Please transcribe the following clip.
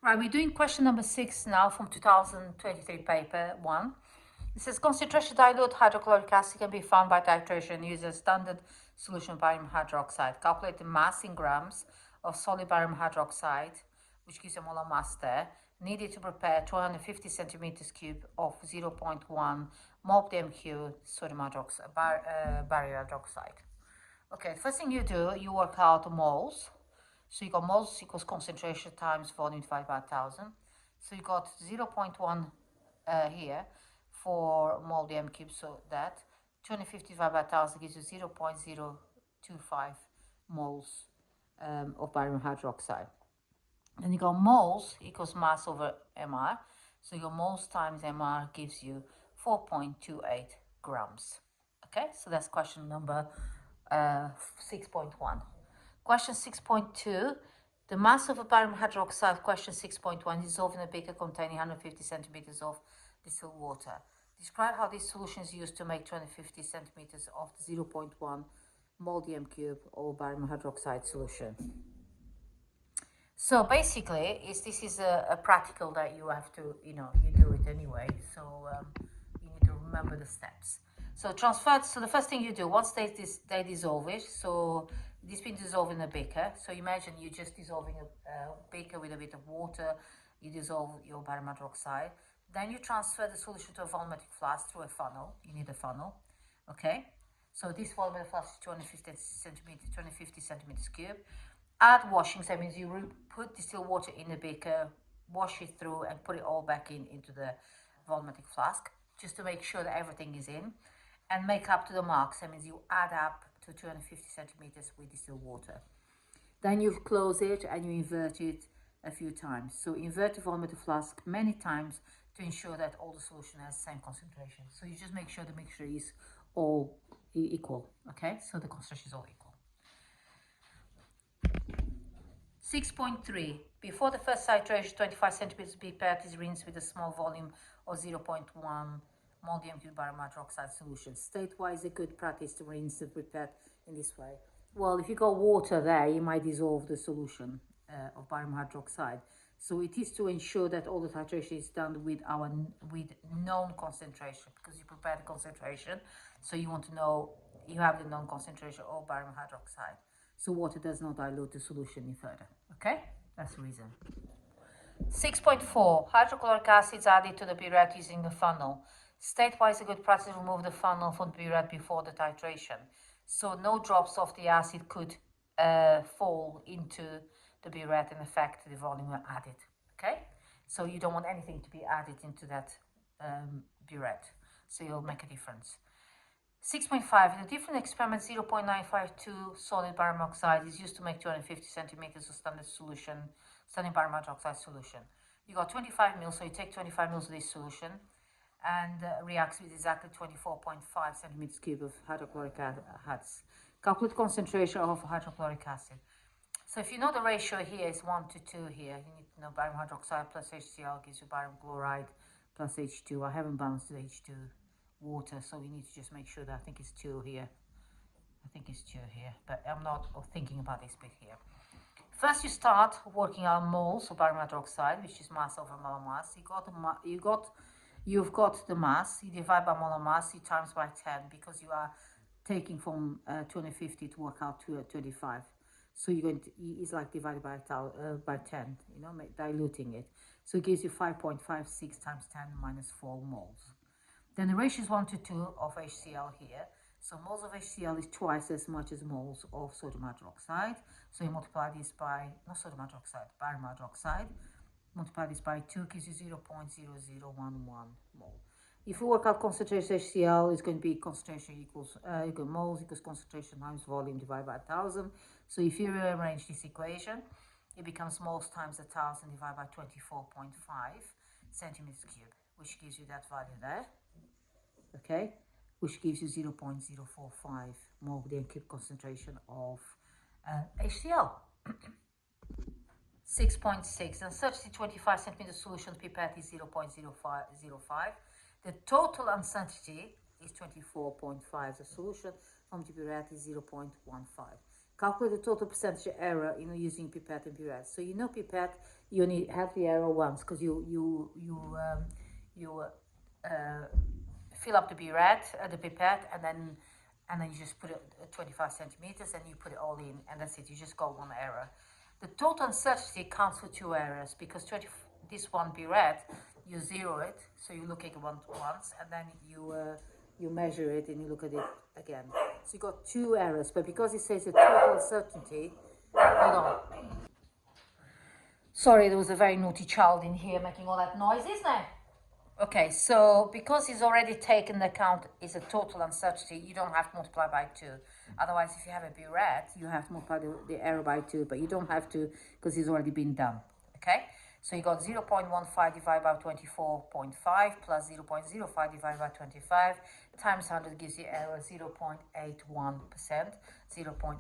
Right, we're doing question number 6 now from 2023 paper 1. It says concentration dilute hydrochloric acid can be found by titration using a standard solution of barium hydroxide. Calculate the mass in grams of solid barium hydroxide, which gives a molar mass there, needed to prepare 250 centimeters cube of 0.1 mol per MQ sodium hydroxide, barium hydroxide. Okay, the first thing you do, you work out moles. So you got moles equals concentration times volume divided by 1,000. So you got 0.1 here for mole dm cube, so that 250 divided by 1,000 gives you 0.025 moles of barium hydroxide. Then you got moles equals mass over mr. So your moles times mr gives you 4.28 grams. Okay, so that's question number 6.1. Question 6.2, the mass of a barium hydroxide, question 6.1, dissolved in a beaker containing 150 centimeters of distilled water. Describe how this solution is used to make 250 centimeters of the 0.1 mol dm cube or barium hydroxide solution. So basically, this is a practical that you have to, you do it anyway. So you need to remember the steps. So so the first thing you do, once they dissolve it, so this been dissolved in a beaker. So imagine you're just dissolving a beaker with a bit of water, you dissolve your barium hydroxide. Then you transfer the solution to a volumetric flask through a funnel. You need a funnel, okay? So this volumetric flask is 250 centimeters cube. Add washing, so that means you put distilled water in the beaker, wash it through and put it all back into the volumetric flask, just to make sure that everything is in. And make up to the marks, that means you add up to 250 centimeters with distilled water. Then you close it and you invert it a few times. So invert the volumetric flask many times to ensure that all the solution has the same concentration. So you just make sure the mixture is all equal, okay? So the concentration is all equal. 6.3. Before the first titration, 25 centimeters pipette is rinsed with a small volume of 0.1 mol dm cube barium hydroxide solution. Statewise, a good practice to rinse the pipette in this way. Well, if you got water there, you might dissolve the solution of barium hydroxide. So it is to ensure that all the titration is done with known concentration, because you prepare the concentration, so you want to know you have the known concentration of barium hydroxide. So water does not dilute the solution any further. Okay, that's the reason. 6.4, hydrochloric acid is added to the burette using the funnel. Statewise, a good practice to remove the funnel from the burette before the titration, so no drops of the acid could fall into the burette and affect the volume added. Okay, so you don't want anything to be added into that burette, so it'll make a difference. 6.5, in a different experiment, 0.952 solid barium oxide is used to make 250 centimeters of standard barium hydroxide solution. You got 25 mils, so you take 25 mils of this solution and reacts with exactly 24.5 centimeters cube of hydrochloric acid. Calculate concentration of hydrochloric acid. So if you know the ratio here is 1 to 2 here, you need to know barium hydroxide plus HCl gives you barium chloride plus H2. I haven't balanced the H2 water, so we need to just make sure that I think it's 2 here. I think it's 2 here, but I'm not thinking about this bit here. First, you start working out moles of barium hydroxide, which is mass over molar mass. You've got the mass. You divide by molar mass. You times by 10 because you are taking from 250 to work out to 25. So you're going to, it's like divided by 10. Diluting it. So it gives you 5.56 times 10 minus 4 moles. Then the ratio is 1 to 2 of HCl here. So moles of HCl is twice as much as moles of sodium hydroxide. So you multiply this by, not sodium hydroxide, barium hydroxide. Multiply this by 2 gives you 0.0011 mole. If you work out concentration HCl, it's going to be concentration equals moles equals concentration times volume divided by 1,000. So if you rearrange this equation, it becomes moles times 1,000 divided by 24.5 centimeters cube, which gives you that value there. Okay, which gives you 0.045 mole per cube concentration of HCl. 6.6, and such the 25 centimeter solution pipette is 0.05. The total uncertainty is 24.5. The solution from the burette is 0.15. calculate the total percentage error using pipette and burette. So pipette, you only have the error once because you fill up the burette, the pipette, and then you just put it at 25 centimeters and you put it all in, and that's it. You just got one error. The total uncertainty counts for two errors because this one burette, you zero it, so you look at it once, and then you measure it and you look at it again. So you got two errors, but because it says the total uncertainty, hold on. Sorry, there was a very naughty child in here making all that noise, isn't it? Okay, so because it's already taken into account is a total uncertainty, you don't have to multiply by 2. Otherwise, if you have a burette, you have to multiply the error by 2, but you don't have to because it's already been done. Okay, so you got 0.15 divided by 24.5 plus 0.05 divided by 25 times 100 gives you error 0.81%, 0.8%.